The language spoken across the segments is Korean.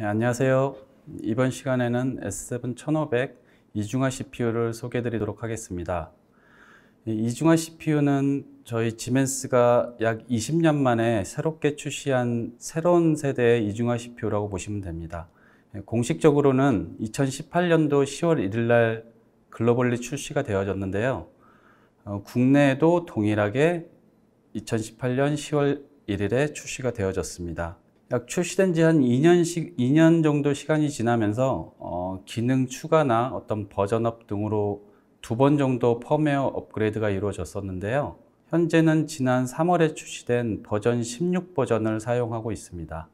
네, 안녕하세요. 이번 시간에는 S7 1500 이중화 CPU를 소개해 드리도록 하겠습니다. 이중화 CPU는 저희 지멘스가 약 20년 만에 새롭게 출시한 새로운 세대의 이중화 CPU라고 보시면 됩니다. 공식적으로는 2018년도 10월 1일 날 글로벌리 출시가 되어졌는데요. 국내에도 동일하게 2018년 10월 1일에 출시가 되어졌습니다. 약 출시된 지 한 2년 정도 시간이 지나면서 기능 추가나 어떤 버전업 등으로 2번 정도 펌웨어 업그레이드가 이루어졌었는데요. 현재는 지난 3월에 출시된 버전 16 버전을 사용하고 있습니다.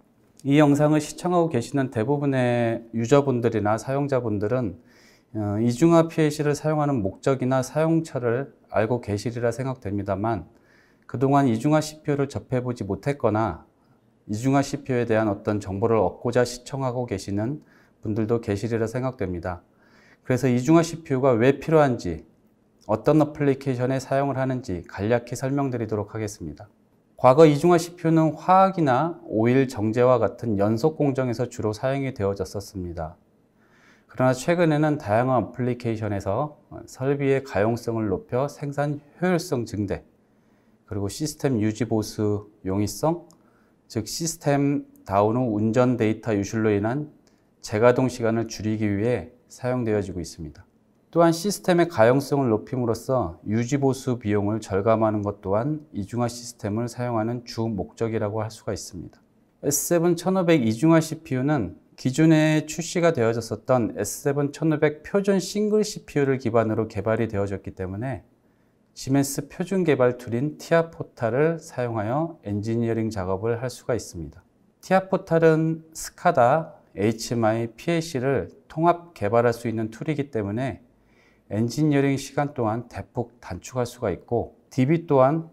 이 영상을 시청하고 계시는 대부분의 유저분들이나 사용자분들은 이중화 PLC를 사용하는 목적이나 사용처를 알고 계시리라 생각됩니다만, 그동안 이중화 CPU를 접해보지 못했거나 이중화 CPU에 대한 어떤 정보를 얻고자 시청하고 계시는 분들도 계시리라 생각됩니다. 그래서 이중화 CPU가 왜 필요한지, 어떤 어플리케이션에 사용을 하는지 간략히 설명드리도록 하겠습니다. 과거 이중화 CPU는 화학이나 오일 정제와 같은 연속 공정에서 주로 사용이 되어졌었습니다. 그러나 최근에는 다양한 어플리케이션에서 설비의 가용성을 높여 생산 효율성 증대, 그리고 시스템 유지 보수 용이성, 즉 시스템 다운 후 운전 데이터 유출로 인한 재가동 시간을 줄이기 위해 사용되어지고 있습니다. 또한 시스템의 가용성을 높임으로써 유지 보수 비용을 절감하는 것 또한 이중화 시스템을 사용하는 주 목적이라고 할 수가 있습니다. S7 1500 이중화 CPU는 기존에 출시가 되어졌었던 S7 1500 표준 싱글 CPU를 기반으로 개발이 되어졌기 때문에 지멘스 표준 개발 툴인 TIA 포탈을 사용하여 엔지니어링 작업을 할 수가 있습니다. TIA 포탈은 스카다, HMI, PLC를 통합 개발할 수 있는 툴이기 때문에 엔지니어링 시간 또한 대폭 단축할 수가 있고, DB 또한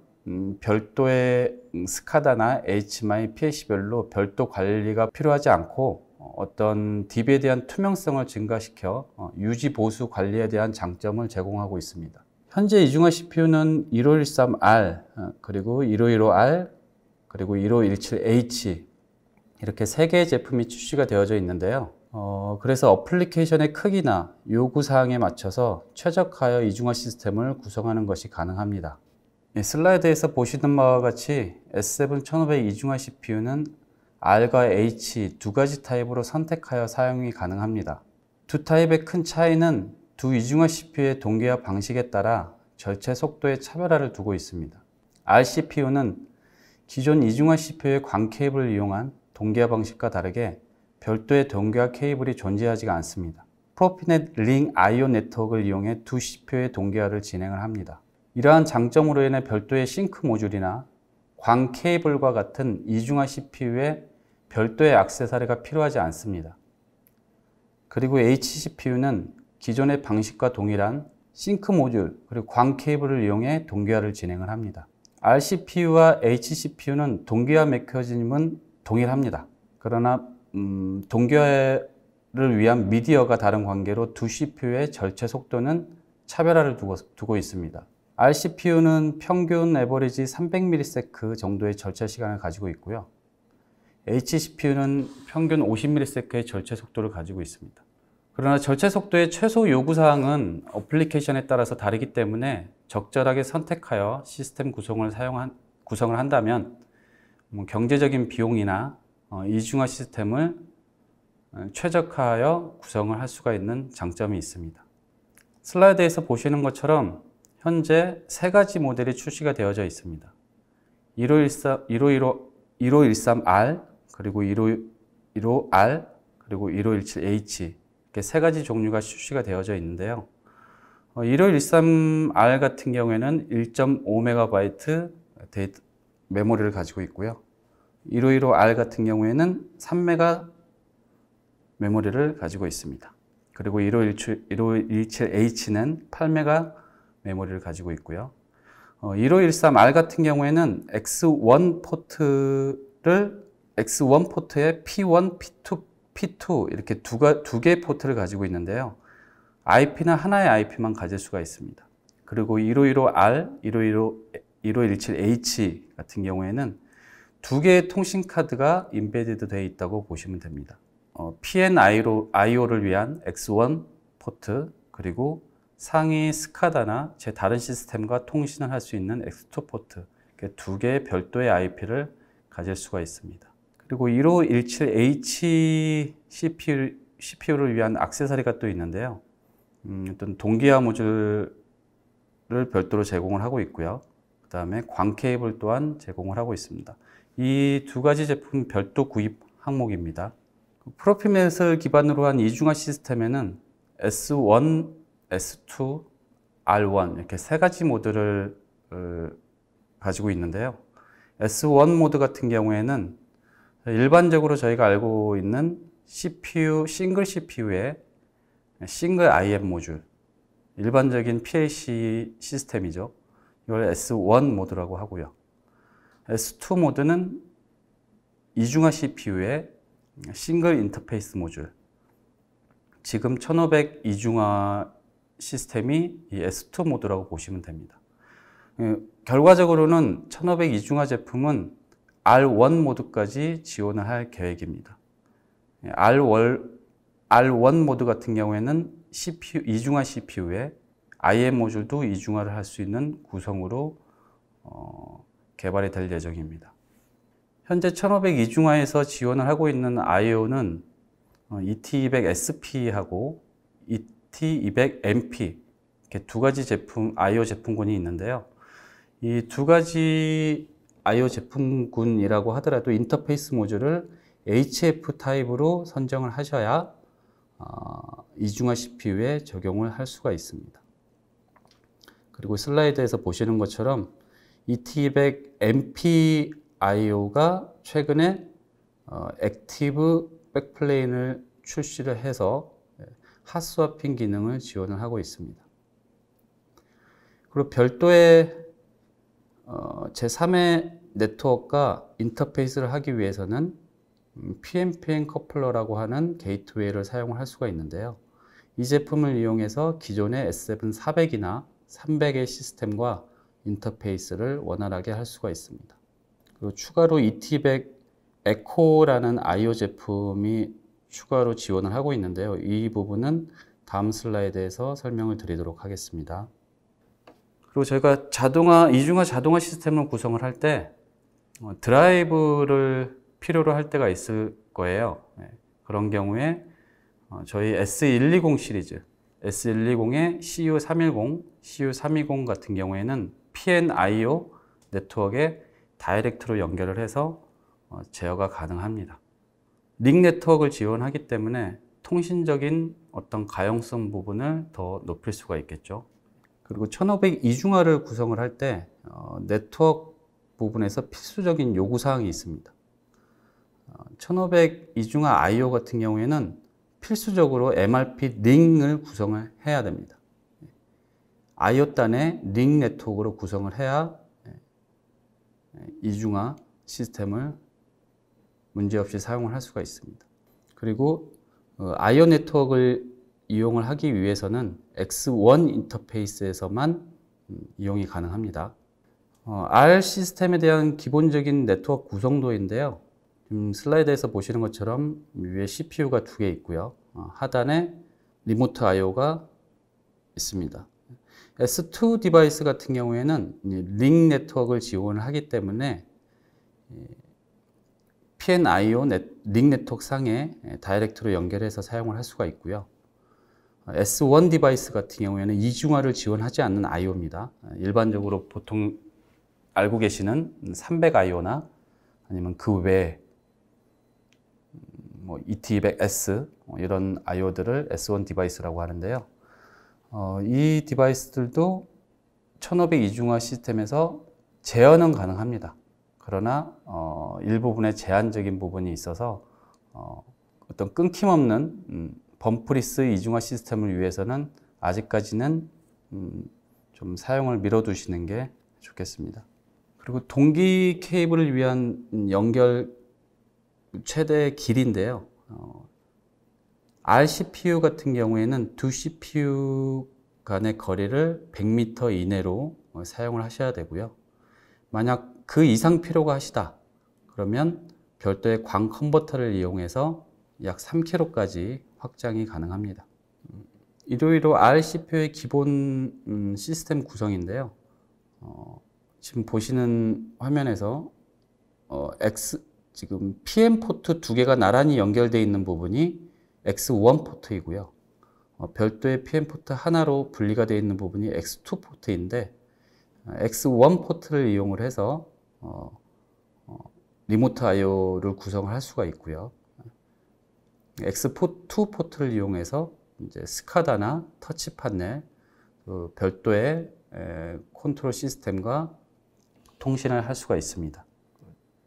별도의 스카다나 HMI, PLC별로 별도 관리가 필요하지 않고 어떤 DB에 대한 투명성을 증가시켜 유지 보수 관리에 대한 장점을 제공하고 있습니다. 현재 이중화 CPU는 1513R, 그리고 1515R, 그리고 1517H 이렇게 3개의 제품이 출시가 되어져 있는데요. 그래서 어플리케이션의 크기나 요구사항에 맞춰서 최적화하여 이중화 시스템을 구성하는 것이 가능합니다. 슬라이드에서 보시는 바와 같이 S7 1500 이중화 CPU는 R과 H 두 가지 타입으로 선택하여 사용이 가능합니다. 두 타입의 큰 차이는 두 이중화 CPU의 동기화 방식에 따라 절체 속도의 차별화를 두고 있습니다. R CPU는 기존 이중화 CPU의 광 케이블을 이용한 동기화 방식과 다르게 별도의 동기화 케이블이 존재하지가 않습니다. 프로피넷 링 IO 네트워크를 이용해 두 CPU의 동기화를 진행을 합니다. 이러한 장점으로 인해 별도의 싱크 모듈이나 광 케이블과 같은 이중화 CPU에 별도의 액세서리가 필요하지 않습니다. 그리고 H CPU는 기존의 방식과 동일한 싱크 모듈 그리고 광 케이블을 이용해 동기화를 진행을 합니다. R CPU와 H CPU는 동기화 메커니즘은 동일합니다. 그러나 동기화를 위한 미디어가 다른 관계로 두 CPU의 절체 속도는 차별화를 두고 있습니다. R CPU는 평균 에버리지 300ms 정도의 절체 시간을 가지고 있고요. H CPU는 평균 50ms의 절체 속도를 가지고 있습니다. 그러나 절체 속도의 최소 요구사항은 어플리케이션에 따라서 다르기 때문에 적절하게 선택하여 시스템 구성을 한다면 경제적인 비용이나 이중화 시스템을 최적화하여 구성을 할 수가 있는 장점이 있습니다. 슬라이드에서 보시는 것처럼 현재 3가지 모델이 출시가 되어져 있습니다. 1513R, 그리고 1515R, 그리고 1517H 이렇게 3가지 종류가 출시가 되어져 있는데요. 1513R 같은 경우에는 1.5MB 메모리를 가지고 있고요. 1515R 같은 경우에는 3MB 메모리를 가지고 있습니다. 그리고 1517H는 8MB 메모리를 가지고 있고요. 1513R 같은 경우에는 X1 포트에 P1, P2 이렇게 두 개의 포트를 가지고 있는데요. IP는 하나의 IP만 가질 수가 있습니다. 그리고 1515R, 1517H 같은 경우에는 2개의 통신 카드가 인베디드 되어 있다고 보시면 됩니다. PNIO를 위한 X1 포트, 그리고 상위 스카다나 제 다른 시스템과 통신을 할 수 있는 X2 포트, 이렇게 두 개의 별도의 IP를 가질 수가 있습니다. 그리고 1517H CPU를 위한 액세서리가 또 있는데요. 어떤 동기화 모듈을 별도로 제공을 하고 있고요. 그 다음에 광 케이블 또한 제공을 하고 있습니다. 이 두 가지 제품 별도 구입 항목입니다. 프로필넷을 기반으로 한 이중화 시스템에는 S1, S2, R1 이렇게 세 가지 모드를 가지고 있는데요. S1 모드 같은 경우에는 일반적으로 저희가 알고 있는 CPU, 싱글 CPU의 싱글 IM 모듈, 일반적인 PLC 시스템이죠. 이걸 S1 모드라고 하고요. S2 모드는 이중화 CPU의 싱글 인터페이스 모듈, 지금 1500 이중화 시스템이 이 S2 모드라고 보시면 됩니다. 결과적으로는 1500 이중화 제품은 R1 모드까지 지원을 할 계획입니다. R1 모드 같은 경우에는 이중화 CPU에 IM 모듈도 이중화를 할 수 있는 구성으로 개발이 될 예정입니다. 현재 1500 이중화에서 지원을 하고 있는 IO는 ET200SP하고 ET200MP 이렇게 두 가지 IO 제품군이 있는데요. 이 두 가지 IO 제품군이라고 하더라도 인터페이스 모듈을 HF 타입으로 선정을 하셔야 이중화 CPU에 적용을 할 수가 있습니다. 그리고 슬라이드에서 보시는 것처럼 ET200MP IO가 최근에 액티브 백플레인을 출시를 해서 핫스와핑 기능을 지원을 하고 있습니다. 그리고 별도의 제3의 네트워크가 인터페이스를 하기 위해서는 PNPN 커플러라고 하는 게이트웨이를 사용을 할 수가 있는데요. 이 제품을 이용해서 기존의 S7 400이나 300의 시스템과 인터페이스를 원활하게 할 수가 있습니다. 그리고 추가로 ET100 에코라는 IO 제품이 추가로 지원을 하고 있는데요. 이 부분은 다음 슬라이드에서 설명을 드리도록 하겠습니다. 그리고 저희가 이중화 자동화 시스템을 구성을 할 때 드라이브를 필요로 할 때가 있을 거예요. 그런 경우에 저희 S120 시리즈, S120의 CU310, CU320 같은 경우에는 PNIO 네트워크에 다이렉트로 연결을 해서 제어가 가능합니다. 링 네트워크를 지원하기 때문에 통신적인 어떤 가용성 부분을 더 높일 수가 있겠죠. 그리고 1500 이중화를 구성을 할 때 네트워크 부분에서 필수적인 요구사항이 있습니다. 1500 이중화 IO 같은 경우에는 필수적으로 MRP 링을 구성을 해야 됩니다. IO 단의 링 네트워크로 구성을 해야 이중화 시스템을 문제없이 사용을 할 수가 있습니다. 그리고 IO 네트워크를 이용을 하기 위해서는 X1 인터페이스에서만 이용이 가능합니다. R 시스템에 대한 기본적인 네트워크 구성도인데요. 슬라이드에서 보시는 것처럼 위에 CPU가 두 개 있고요. 하단에 리모트 IO가 있습니다. S2 디바이스 같은 경우에는 링 네트워크를 지원을 하기 때문에 PNIO 링 네트워크 상에 다이렉트로 연결해서 사용을 할 수가 있고요. S1 디바이스 같은 경우에는 이중화를 지원하지 않는 IO입니다. 일반적으로 보통 알고 계시는 300 IO나 아니면 그 외에 ET200S 이런 IO들을 S1 디바이스라고 하는데요. 이 디바이스들도 1500 이중화 시스템에서 제어는 가능합니다. 그러나 일부분의 제한적인 부분이 있어서 어떤 끊김없는 범프리스 이중화 시스템을 위해서는 아직까지는 좀 사용을 미뤄두시는 게 좋겠습니다. 그리고 동기 케이블을 위한 연결 최대 길이인데요. R CPU 같은 경우에는 두 CPU 간의 거리를 100m 이내로 사용을 하셔야 되고요. 만약 그 이상 필요가 하시다 그러면 별도의 광 컨버터를 이용해서 약 3kg까지 확장이 가능합니다. 이러이러 R CPU의 기본 시스템 구성인데요. 지금 보시는 화면에서 지금 PM 포트 두 개가 나란히 연결되어 있는 부분이 X1 포트이고요. 별도의 PM 포트 하나로 분리가 되어 있는 부분이 X2 포트인데 X1 포트를 이용을 해서 리모트 I/O를 구성을 할 수가 있고요. X2 포트를 이용해서 이제 스카다나 터치 판넬, 별도의 컨트롤 시스템과 통신을 할 수가 있습니다.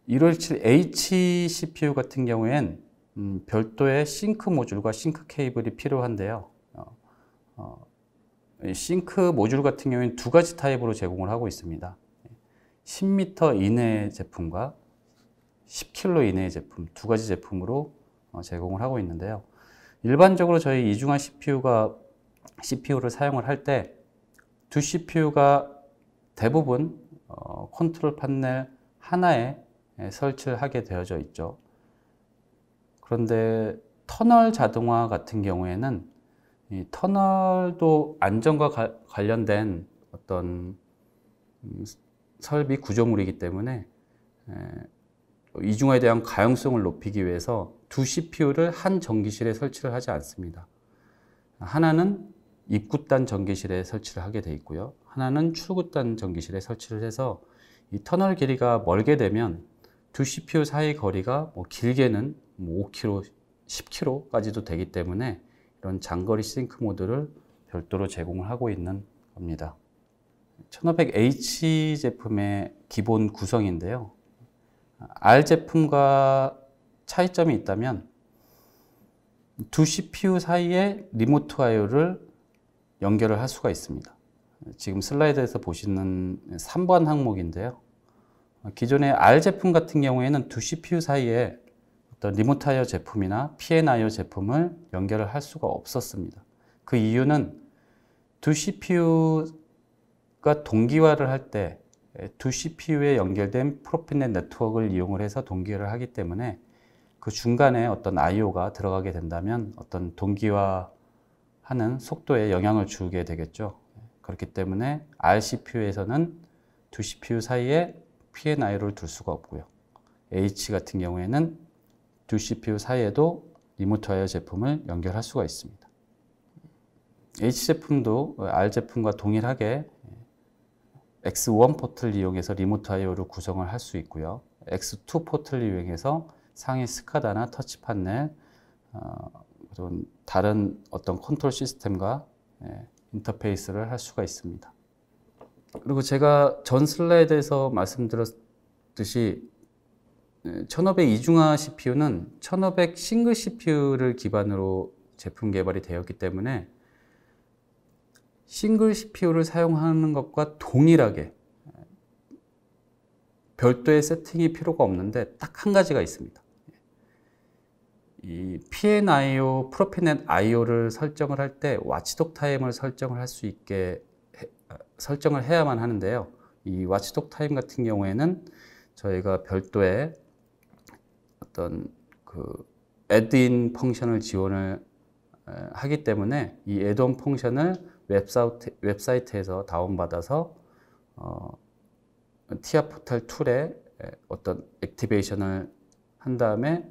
1517H CPU 같은 경우엔 별도의 싱크 모듈과 싱크 케이블이 필요한데요. 싱크 모듈 같은 경우에는 두 가지 타입으로 제공을 하고 있습니다. 10m 이내의 제품과 10kg 이내의 제품, 두 가지 제품으로 제공을 하고 있는데요. 일반적으로 저희 이중화 CPU를 사용을 할 때 두 CPU가 대부분 컨트롤 판넬 하나에 설치를 하게 되어져 있죠. 그런데 터널 자동화 같은 경우에는 이 터널도 안전과 관련된 어떤 설비 구조물이기 때문에 이중화에 대한 가용성을 높이기 위해서 두 CPU를 한 전기실에 설치를 하지 않습니다. 하나는 입구단 전기실에 설치를 하게 돼 있고요. 하나는 출구단 전기실에 설치를 해서 이 터널 길이가 멀게 되면 두 CPU 사이 거리가 길게는 5km, 10km까지도 되기 때문에 이런 장거리 싱크 모드를 별도로 제공을 하고 있는 겁니다. 1500H 제품의 기본 구성인데요. R 제품과 차이점이 있다면 두 CPU 사이에 리모트 I/O를 연결을 할 수가 있습니다. 지금 슬라이드에서 보시는 3번 항목인데요. 기존의 R 제품 같은 경우에는 두 CPU 사이에 어떤 리모트 I/O 제품이나 PN I/O 제품을 연결을 할 수가 없었습니다. 그 이유는 두 CPU가 동기화를 할 때 두 CPU에 연결된 프로피넷 네트워크를 이용을 해서 동기화를 하기 때문에 그 중간에 어떤 I/O가 들어가게 된다면 어떤 동기화하는 속도에 영향을 주게 되겠죠. 그렇기 때문에 R CPU에서는 두 CPU 사이에 PN I/O를 둘 수가 없고요. H 같은 경우에는 두 CPU 사이에도 리모트 I/O 제품을 연결할 수가 있습니다. H 제품도 R 제품과 동일하게 X1 포트를 이용해서 리모트 I/O를 구성을 할 수 있고요. X2 포트를 이용해서 상위 스카다나 터치 판넬, 다른 어떤 컨트롤 시스템과 인터페이스를 할 수가 있습니다. 그리고 제가 전 슬라이드에서 말씀드렸듯이 1500 이중화 CPU는 1500 싱글 CPU를 기반으로 제품 개발이 되었기 때문에 싱글 CPU를 사용하는 것과 동일하게 별도의 세팅이 필요가 없는데 딱 한 가지가 있습니다. 이 PN I/O, 프로피넷 I/O를 설정을 할 때 와치독 타임을 설정을 할 수 있게 설정을 해야만 하는데요. 이 와치독 타임 같은 경우에는 저희가 별도의 어떤 애드인 펑션을 지원을 하기 때문에 이 애드온 펑션을 웹사이트에서 다운받아서 티아 포탈 툴에 어떤 액티베이션을 한 다음에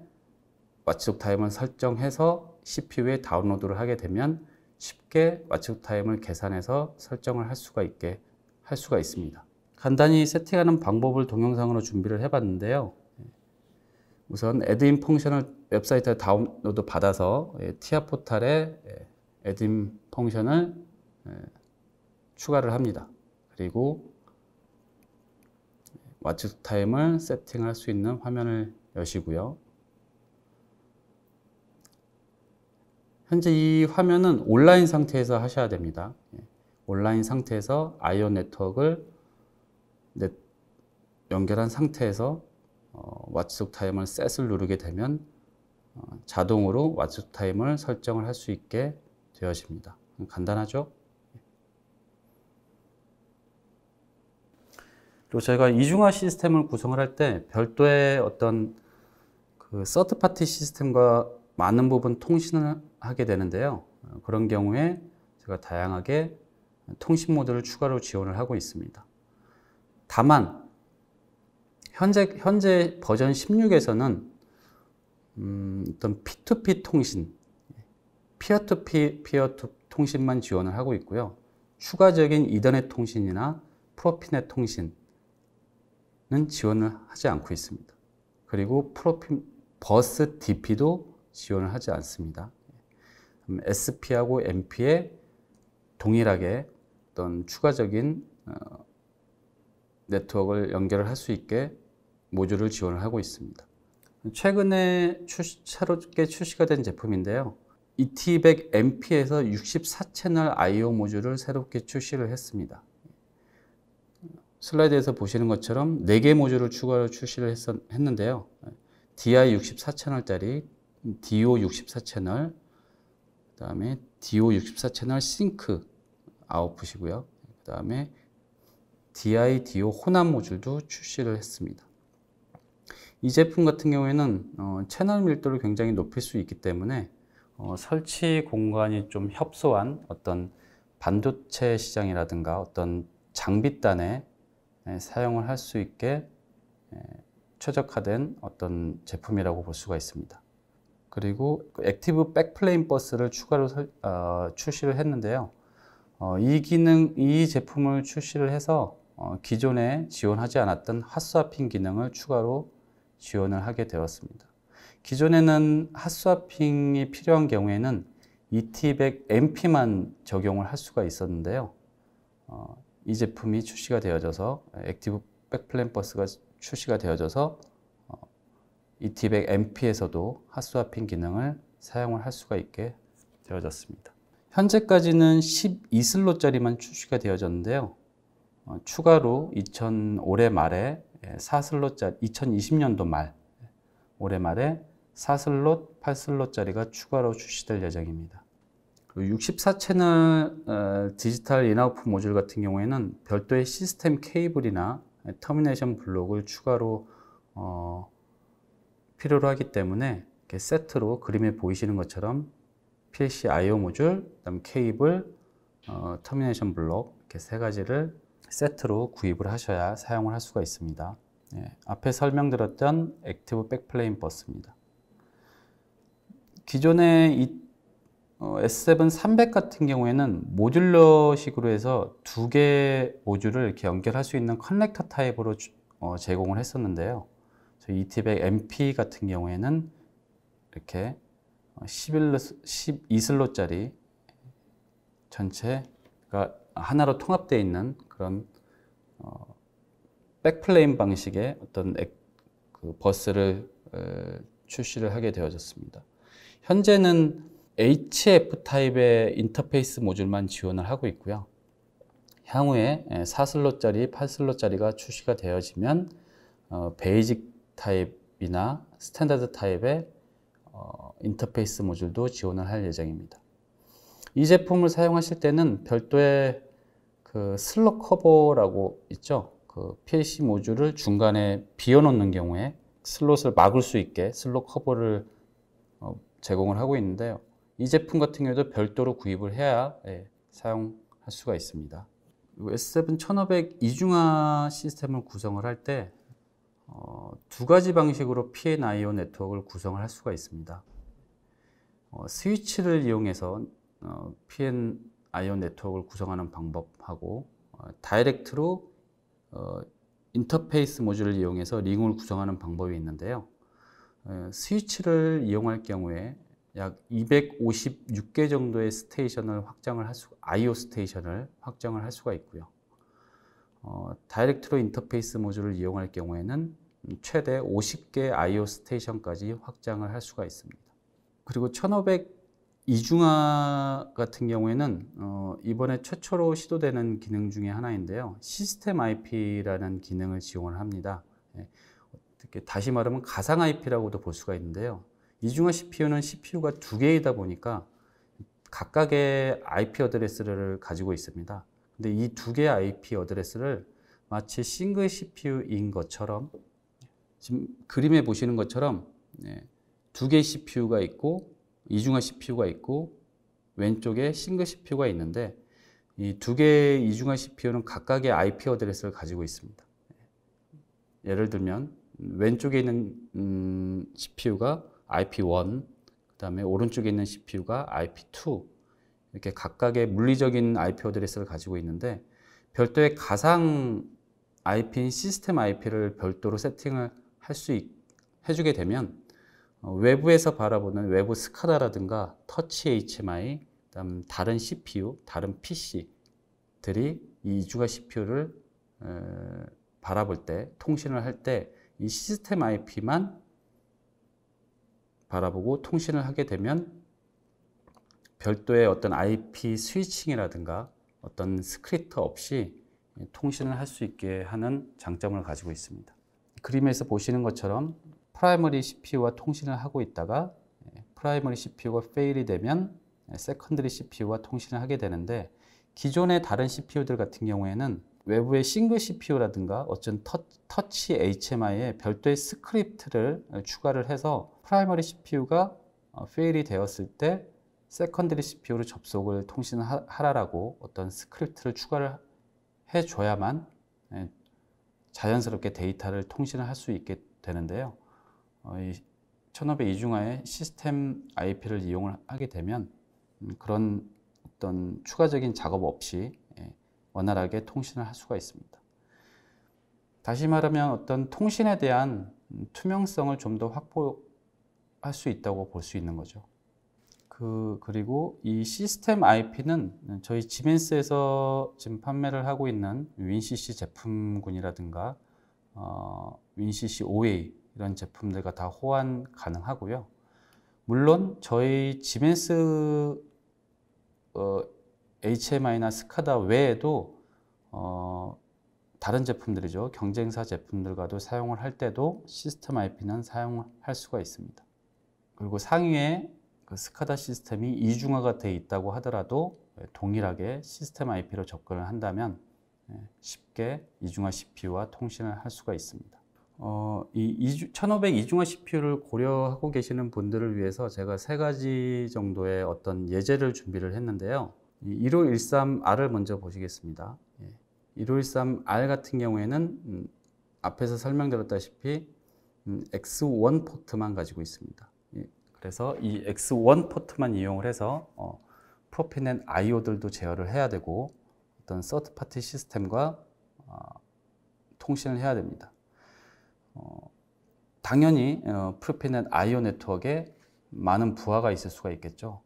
와치독 타임을 설정해서 CPU에 다운로드를 하게 되면 쉽게 와치독 타임을 계산해서 설정을 할 수가 있습니다. 간단히 세팅하는 방법을 동영상으로 준비를 해봤는데요. 우선 애드인 펑션을 웹사이트에 다운로드 받아서 티아 포탈에 애드인 펑션을 추가를 합니다. 그리고 와치독 타임을 세팅할 수 있는 화면을 여시고요. 현재 이 화면은 온라인 상태에서 하셔야 됩니다. 온라인 상태에서 I/O 네트워크를 연결한 상태에서 와치독 타임을 셋을 누르게 되면 자동으로 와치독 타임을 설정을 할 수 있게 되어집니다. 간단하죠? 그리고 저희가 이중화 시스템을 구성을 할 때 별도의 어떤 서드 파티 시스템과 많은 부분 통신을 하게 되는데요. 그런 경우에 제가 다양하게 통신 모드를 추가로 지원을 하고 있습니다. 다만 현재 버전 16에서는 어떤 P2P 통신, 피어 투 통신만 지원을 하고 있고요. 추가적인 이더넷 통신이나 프로피넷 통신은 지원을 하지 않고 있습니다. 그리고 버스 DP도 지원을 하지 않습니다. SP하고 MP에 동일하게 어떤 추가적인 네트워크를 연결을 할 수 있게 모듈을 지원을 하고 있습니다. 최근에 새롭게 출시가 된 제품인데요. ET100MP에서 64채널 I/O 모듈을 새롭게 출시를 했습니다. 슬라이드에서 보시는 것처럼 4개 모듈을 추가로 출시를 했는데요. DI 64채널짜리, DO 64채널, 그 다음에 DO 64채널 싱크 아웃풋이고요. 그 다음에 DI, DO 혼합 모듈도 출시를 했습니다. 이 제품 같은 경우에는 채널 밀도를 굉장히 높일 수 있기 때문에 설치 공간이 좀 협소한 어떤 반도체 시장이라든가 어떤 장비단에 사용을 할 수 있게 최적화된 어떤 제품이라고 볼 수가 있습니다. 그리고 액티브 백플레인 버스를 추가로 출시를 했는데요. 이 제품을 출시를 해서 기존에 지원하지 않았던 핫스와핑 기능을 추가로 지원을 하게 되었습니다. 기존에는 핫스와핑이 필요한 경우에는 ET100MP만 적용을 할 수가 있었는데요. 이 제품이 출시가 되어져서 액티브 백플레인 버스가 출시가 되어져서 ET100MP에서도 핫스와핑 기능을 사용을 할 수가 있게 되어졌습니다. 현재까지는 12슬롯짜리만 출시가 되어졌는데요. 추가로 올해 말에 4슬롯짜리, 2020년도 말 올해 말에 4슬롯, 8슬롯짜리가 추가로 출시될 예정입니다. 64채널 디지털 인아웃풋 모듈 같은 경우에는 별도의 시스템 케이블이나 터미네이션 블록을 추가로 필요로 하기 때문에 이렇게 세트로 그림에 보이시는 것처럼 PC I/O 모듈, 그다음 케이블, 터미네이션 블록 이렇게 세 가지를 세트로 구입을 하셔야 사용을 할 수가 있습니다. 앞에 설명드렸던 액티브 백플레인 버스입니다. 기존의 S7 300 같은 경우에는 모듈러식으로 해서 2개 모듈을 이렇게 연결할 수 있는 커넥터 타입으로 제공을 했었는데요. 저희 ET100MP 같은 경우에는 이렇게 12슬롯짜리 전체가 하나로 통합되어 있는 그런 백플레인 방식의 어떤 그 버스를 출시를 하게 되어졌습니다. 현재는 HF 타입의 인터페이스 모듈만 지원을 하고 있고요. 향후에 4슬롯짜리, 8슬롯짜리가 출시가 되어지면 베이직 타입이나 스탠다드 타입의 인터페이스 모듈도 지원을 할 예정입니다. 이 제품을 사용하실 때는 별도의 그 슬롯 커버라고 있죠. 그 PC 모듈을 중간에 비워놓는 경우에 슬롯을 막을 수 있게 슬롯 커버를 제공을 하고 있는데요. 이 제품 같은 경우도 별도로 구입을 해야 사용할 수가 있습니다. S7 1500 이중화 시스템을 구성을 할 때 두 가지 방식으로 PNIO 네트워크를 구성을 할 수가 있습니다. 스위치를 이용해서 PNIO 네트워크를 구성하는 방법하고 다이렉트로 인터페이스 모듈을 이용해서 링을 구성하는 방법이 있는데요. 스위치를 이용할 경우에 약 256개 정도의 스테이션을 IO 스테이션을 확장을 할 수가 있고요. 다이렉트로 인터페이스 모듈을 이용할 경우에는 최대 50개 IO 스테이션까지 확장을 할 수가 있습니다. 그리고 1500 이중화 같은 경우에는 이번에 최초로 시도되는 기능 중에 하나인데요. 시스템 IP라는 기능을 지원을 합니다. 다시 말하면 가상 IP라고도 볼 수가 있는데요. 이중화 CPU는 CPU가 2개이다 보니까 각각의 IP 어드레스를 가지고 있습니다. 근데 이 2개의 IP 어드레스를 마치 싱글 CPU인 것처럼 지금 그림에 보시는 것처럼 두 개의 CPU가 있고 이중화 CPU가 있고 왼쪽에 싱글 CPU가 있는데 이 두 개의 이중화 CPU는 각각의 IP 어드레스를 가지고 있습니다. 예를 들면 왼쪽에 있는 CPU가 IP1, 그 다음에 오른쪽에 있는 CPU가 IP2 이렇게 각각의 물리적인 IP 어드레스를 가지고 있는데 별도의 가상 IP인 시스템 IP를 별도로 세팅을 해주게 되면 외부에서 바라보는 외부 스카다라든가 터치 HMI, 그다음 다른 CPU, 다른 PC들이 이 이중화 CPU를 바라볼 때, 통신을 할 때 이 시스템 IP만 바라보고 통신을 하게 되면 별도의 어떤 IP 스위칭이라든가 어떤 스크립트 없이 통신을 할 수 있게 하는 장점을 가지고 있습니다. 그림에서 보시는 것처럼 프라이머리 CPU와 통신을 하고 있다가 프라이머리 CPU가 페일이 되면 세컨더리 CPU와 통신을 하게 되는데 기존의 다른 CPU들 같은 경우에는 외부의 싱글 CPU라든가 어쩐 터치 HMI에 별도의 스크립트를 추가를 해서 프라이머리 CPU가 페일이 되었을 때 세컨더리 CPU로 접속을 통신을 하라라고 어떤 스크립트를 추가를 해줘야만 자연스럽게 데이터를 통신을 할 수 있게 되는데요. 이 1500 이중화의 시스템 IP를 이용을 하게 되면 그런 어떤 추가적인 작업 없이 원활하게 통신을 할 수가 있습니다. 다시 말하면 어떤 통신에 대한 투명성을 좀 더 확보할 수 있다고 볼 수 있는 거죠. 그리고 이 시스템 IP는 저희 지멘스에서 지금 판매를 하고 있는 윈CC 제품군이라든가 윈CC OA 이런 제품들과 다 호환 가능하고요. 물론 저희 지멘스 HMI나 스카다 외에도 다른 제품들이죠. 경쟁사 제품들과도 사용을 할 때도 시스템 IP는 사용할 수가 있습니다. 그리고 상위에 그 스카다 시스템이 이중화가 되어 있다고 하더라도 동일하게 시스템 IP로 접근을 한다면 쉽게 이중화 CPU와 통신을 할 수가 있습니다. 1500 이중화 CPU를 고려하고 계시는 분들을 위해서 제가 3가지 정도의 어떤 예제를 준비를 했는데요. 1513R을 먼저 보시겠습니다. 1513R 같은 경우에는 앞에서 설명드렸다시피 X1 포트만 가지고 있습니다. 그래서 이 X1 포트만 이용을 해서 프로피넷 IO들도 제어를 해야 되고 어떤 서드 파티 시스템과 통신을 해야 됩니다. 당연히 프로피넷 IO 네트워크에 많은 부하가 있을 수가 있겠죠.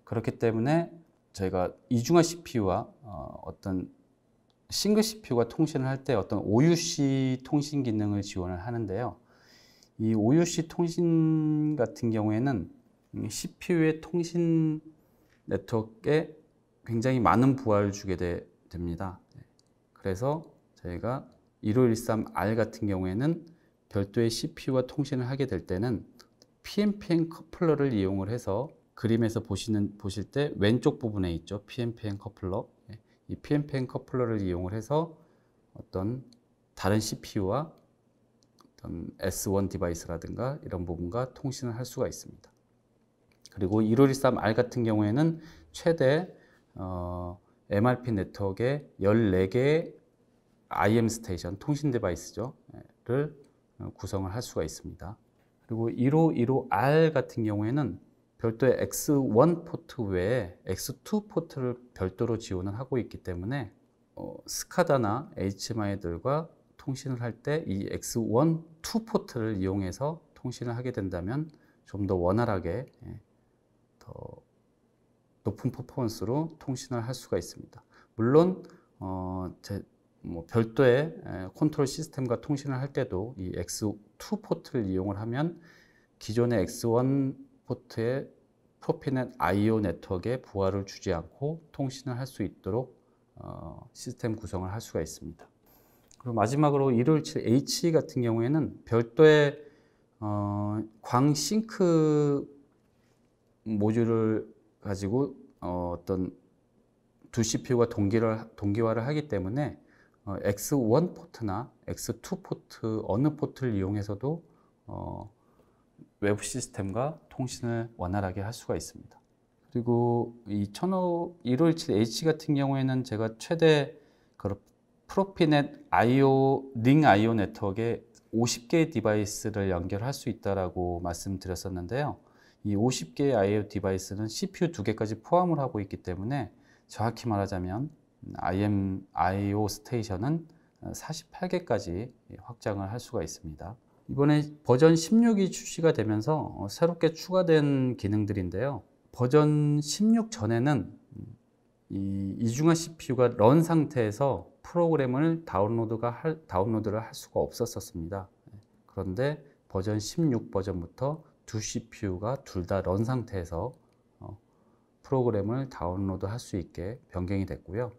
그렇기 때문에 저희가 이중화 CPU와 어떤 싱글 CPU가 통신을 할 때 어떤 OUC 통신 기능을 지원을 하는데요. 이 OUC 통신 같은 경우에는 CPU의 통신 네트워크에 굉장히 많은 부하를 주게 됩니다. 그래서 저희가 1513R 같은 경우에는 별도의 CPU와 통신을 하게 될 때는 PNPN 커플러를 이용을 해서 그림에서 보실 때 왼쪽 부분에 있죠. PNPN 커플러. 이 PNPN 커플러를 이용을 해서 어떤 다른 CPU와 어떤 S1 디바이스라든가 이런 부분과 통신을 할 수가 있습니다. 그리고 1513R 같은 경우에는 최대 MRP 네트워크에 14개의 IM 스테이션, 통신 디바이스를 구성을 할 수가 있습니다. 그리고 1515R 같은 경우에는 별도의 X1 포트 외에 X2 포트를 별도로 지원을 하고 있기 때문에 스카다나 HMI들과 통신을 할 때 이 X1, 2 포트를 이용해서 통신을 하게 된다면 좀 더 원활하게 더 높은 퍼포먼스로 통신을 할 수가 있습니다. 물론 별도의 컨트롤 시스템과 통신을 할 때도 이 X2 포트를 이용을 하면 기존의 X1 포트의 프로피넷 IO 네트워크에 부하를 주지 않고 통신을 할 수 있도록 시스템 구성을 할 수가 있습니다. 그리고 마지막으로 1517H 같은 경우에는 별도의 광 싱크 모듈을 가지고 어떤 두 CPU가 동기화를 하기 때문에 X1 포트나 X2 포트 어느 포트를 이용해서도 외부 시스템과 통신을 원활하게 할 수가 있습니다. 그리고 이 1517H 같은 경우에는 제가 최대 프로피넷 링 IO 네트워크에 50개의 디바이스를 연결할 수 있다고 말씀드렸었는데요. 이 50개의 IO 디바이스는 CPU 2개까지 포함을 하고 있기 때문에 정확히 말하자면 IO 스테이션은 48개까지 확장을 할 수가 있습니다. 이번에 버전 16이 출시가 되면서 새롭게 추가된 기능들인데요. 버전 16 전에는 이 이중화 CPU가 런 상태에서 프로그램을 다운로드를 할 수가 없었습니다. 그런데 버전 16 버전부터 두 CPU가 둘 다 런 상태에서 프로그램을 다운로드 할 수 있게 변경이 됐고요.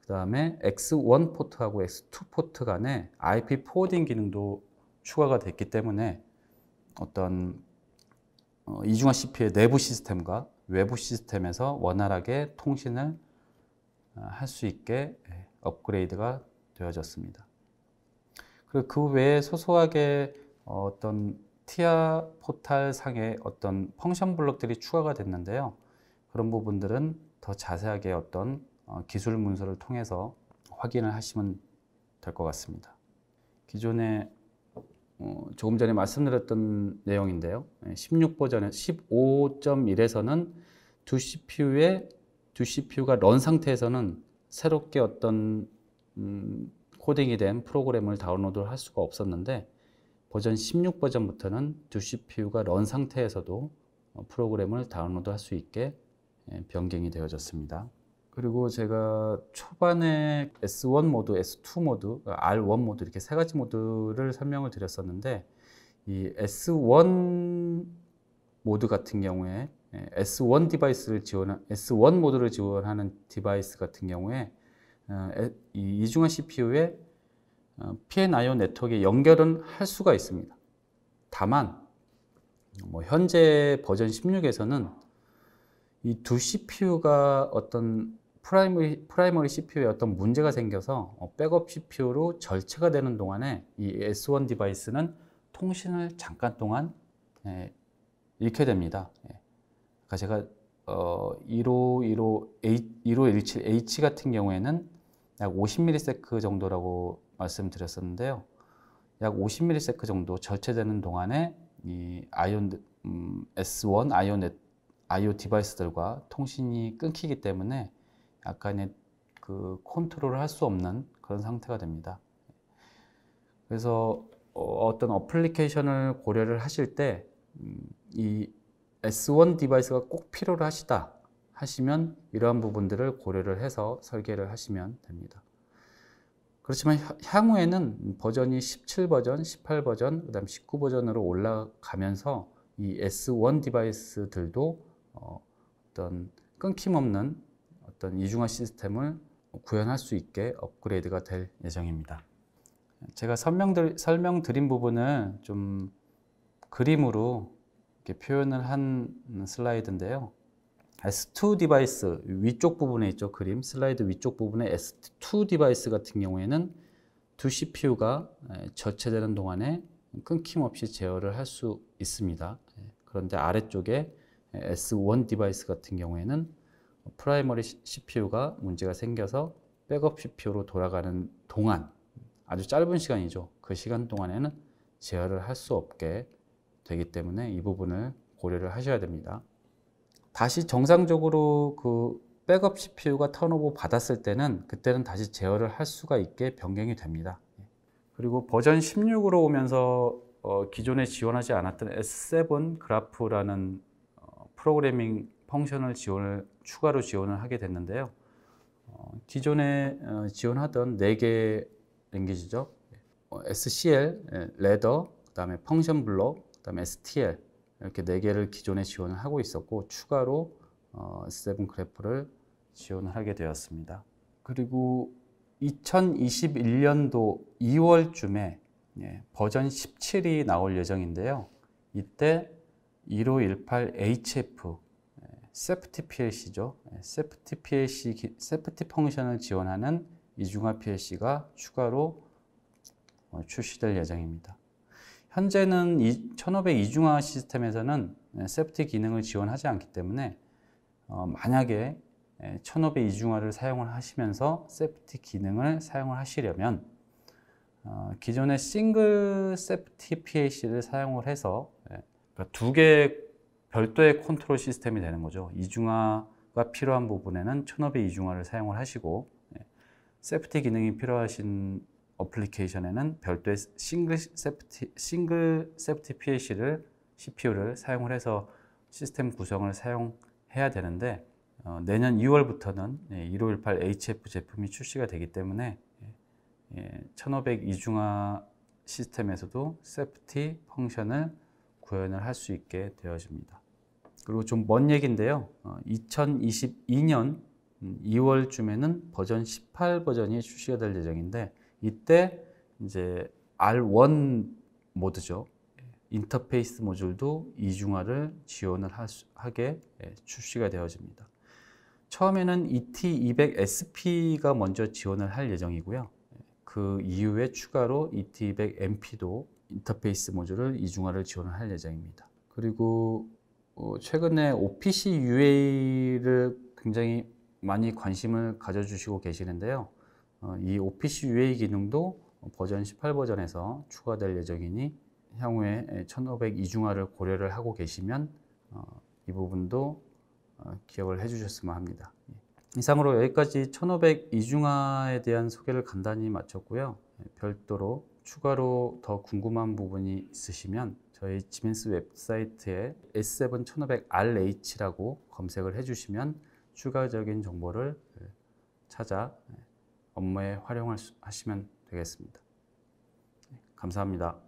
그 다음에 X1 포트하고 X2 포트 간에 IP 포워딩 기능도 추가가 됐기 때문에 어떤 이중화 CPU의 내부 시스템과 외부 시스템에서 원활하게 통신을 할 수 있게 업그레이드가 되어졌습니다. 그리고 그 외에 소소하게 어떤 TIA 포탈 상의 어떤 펑션 블록들이 추가가 됐는데요. 그런 부분들은 더 자세하게 어떤 기술 문서를 통해서 확인을 하시면 될 것 같습니다. 기존에 조금 전에 말씀드렸던 내용인데요. 16 버전에 15.1에서는 두 CPU가 런 상태에서는 새롭게 어떤 코딩이 된 프로그램을 다운로드 할 수가 없었는데 버전 16 버전부터는 두 CPU가 런 상태에서도 프로그램을 다운로드 할 수 있게 변경이 되어졌습니다. 그리고 제가 초반에 S1 모드, S2 모드, R1 모드 이렇게 세 가지 모드를 설명을 드렸었는데 이 S1 모드 같은 경우에 S1 모드를 지원하는 디바이스 같은 경우에 이 이중화 CPU에 PNIO 네트워크에 연결은 할 수가 있습니다. 다만 현재 버전 16에서는 이 두 CPU가 어떤 프라이머리 CPU에 어떤 문제가 생겨서 백업 CPU로 절체가 되는 동안에 이 S1 디바이스는 통신을 잠깐 동안 잃게 됩니다. 그러니까 제가 1517H 같은 경우에는 약 50ms 정도라고 말씀드렸었는데요. 약 50ms 정도 절체되는 동안에 이 S1 IO 디바이스들과 통신이 끊기기 때문에 약간의 그 컨트롤을 할 수 없는 그런 상태가 됩니다. 그래서 어떤 어플리케이션을 고려를 하실 때 이 S1 디바이스가 꼭 필요로 하시다 하시면 이러한 부분들을 고려를 해서 설계를 하시면 됩니다. 그렇지만 향후에는 버전이 17 버전, 18 버전, 그 다음 19 버전으로 올라가면서 이 S1 디바이스들도 어떤 끊김없는 어떤 이중화 시스템을 구현할 수 있게 업그레이드가 될 예정입니다. 제가 설명드린 부분을 좀 그림으로 이렇게 표현을 한 슬라이드인데요. S2 디바이스 위쪽 부분에 있죠. 그림 슬라이드 위쪽 부분에 S2 디바이스 같은 경우에는 두 CPU가 절체되는 동안에 끊김없이 제어를 할 수 있습니다. 그런데 아래쪽에 S1 디바이스 같은 경우에는 프라이머리 CPU가 문제가 생겨서 백업 CPU로 돌아가는 동안 아주 짧은 시간이죠. 그 시간 동안에는 제어를 할 수 없게 되기 때문에 이 부분을 고려를 하셔야 됩니다. 다시 정상적으로 그 백업 CPU가 턴오버 받았을 때는 그때는 다시 제어를 할 수가 있게 변경이 됩니다. 그리고 버전 16으로 오면서 기존에 지원하지 않았던 S7 그래프라는 프로그래밍 펑션을 추가로 지원을 하게 됐는데요. 기존에 지원하던 4개 랭귀지죠. SCL, 레더, 그 다음에 펑션 블록, 그 다음에 STL 이렇게 4개를 기존에 지원을 하고 있었고 추가로 S7 그래프를 지원을 하게 되었습니다. 그리고 2021년도 2월쯤에 버전 17이 나올 예정인데요. 이때 1518HF 세프티 PLC죠. 세프티 펑션을 지원하는 이중화 PLC가 추가로 출시될 예정입니다. 현재는 1500 이중화 시스템에서는 세프티 기능을 지원하지 않기 때문에 만약에 1500 이중화를 사용을 하시면서 세프티 기능을 사용을 하시려면 기존의 싱글 세프티 PAC를 사용을 해서 그러니까 두 개의 별도의 컨트롤 시스템이 되는 거죠. 이중화가 필요한 부분에는 1500 이중화를 사용을 하시고 세프티 기능이 필요하신 어플리케이션에는 별도의 싱글 세프티 PAC를 CPU를 사용을 해서 시스템 구성을 사용해야 되는데 내년 2월부터는 1518 HF 제품이 출시가 되기 때문에 1500 이중화 시스템에서도 세프티 펑션을 구현을 할 수 있게 되어집니다. 그리고 좀 먼 얘기인데요. 2022년 2월쯤에는 버전 18 버전이 출시가 될 예정인데 이때 이제 R1 모드죠. 인터페이스 모듈도 이중화를 지원을 하게 출시가 되어집니다. 처음에는 ET200SP가 먼저 지원을 할 예정이고요. 그 이후에 추가로 ET200MP도 인터페이스 모듈을 이중화를 지원을 할 예정입니다. 그리고 최근에 OPC UA를 굉장히 많이 관심을 가져주시고 계시는데요. 이 OPC UA 기능도 버전 18 버전에서 추가될 예정이니 향후에 1500 이중화를 고려를 하고 계시면 이 부분도 기억을 해주셨으면 합니다. 이상으로 여기까지 1500 이중화에 대한 소개를 간단히 마쳤고요. 별도로 추가로 더 궁금한 부분이 있으시면 저희 지멘스 웹사이트에 S7 1500RH 검색을 해주시면 추가적인 정보를 찾아 업무에 활용하시면 되겠습니다. 감사합니다.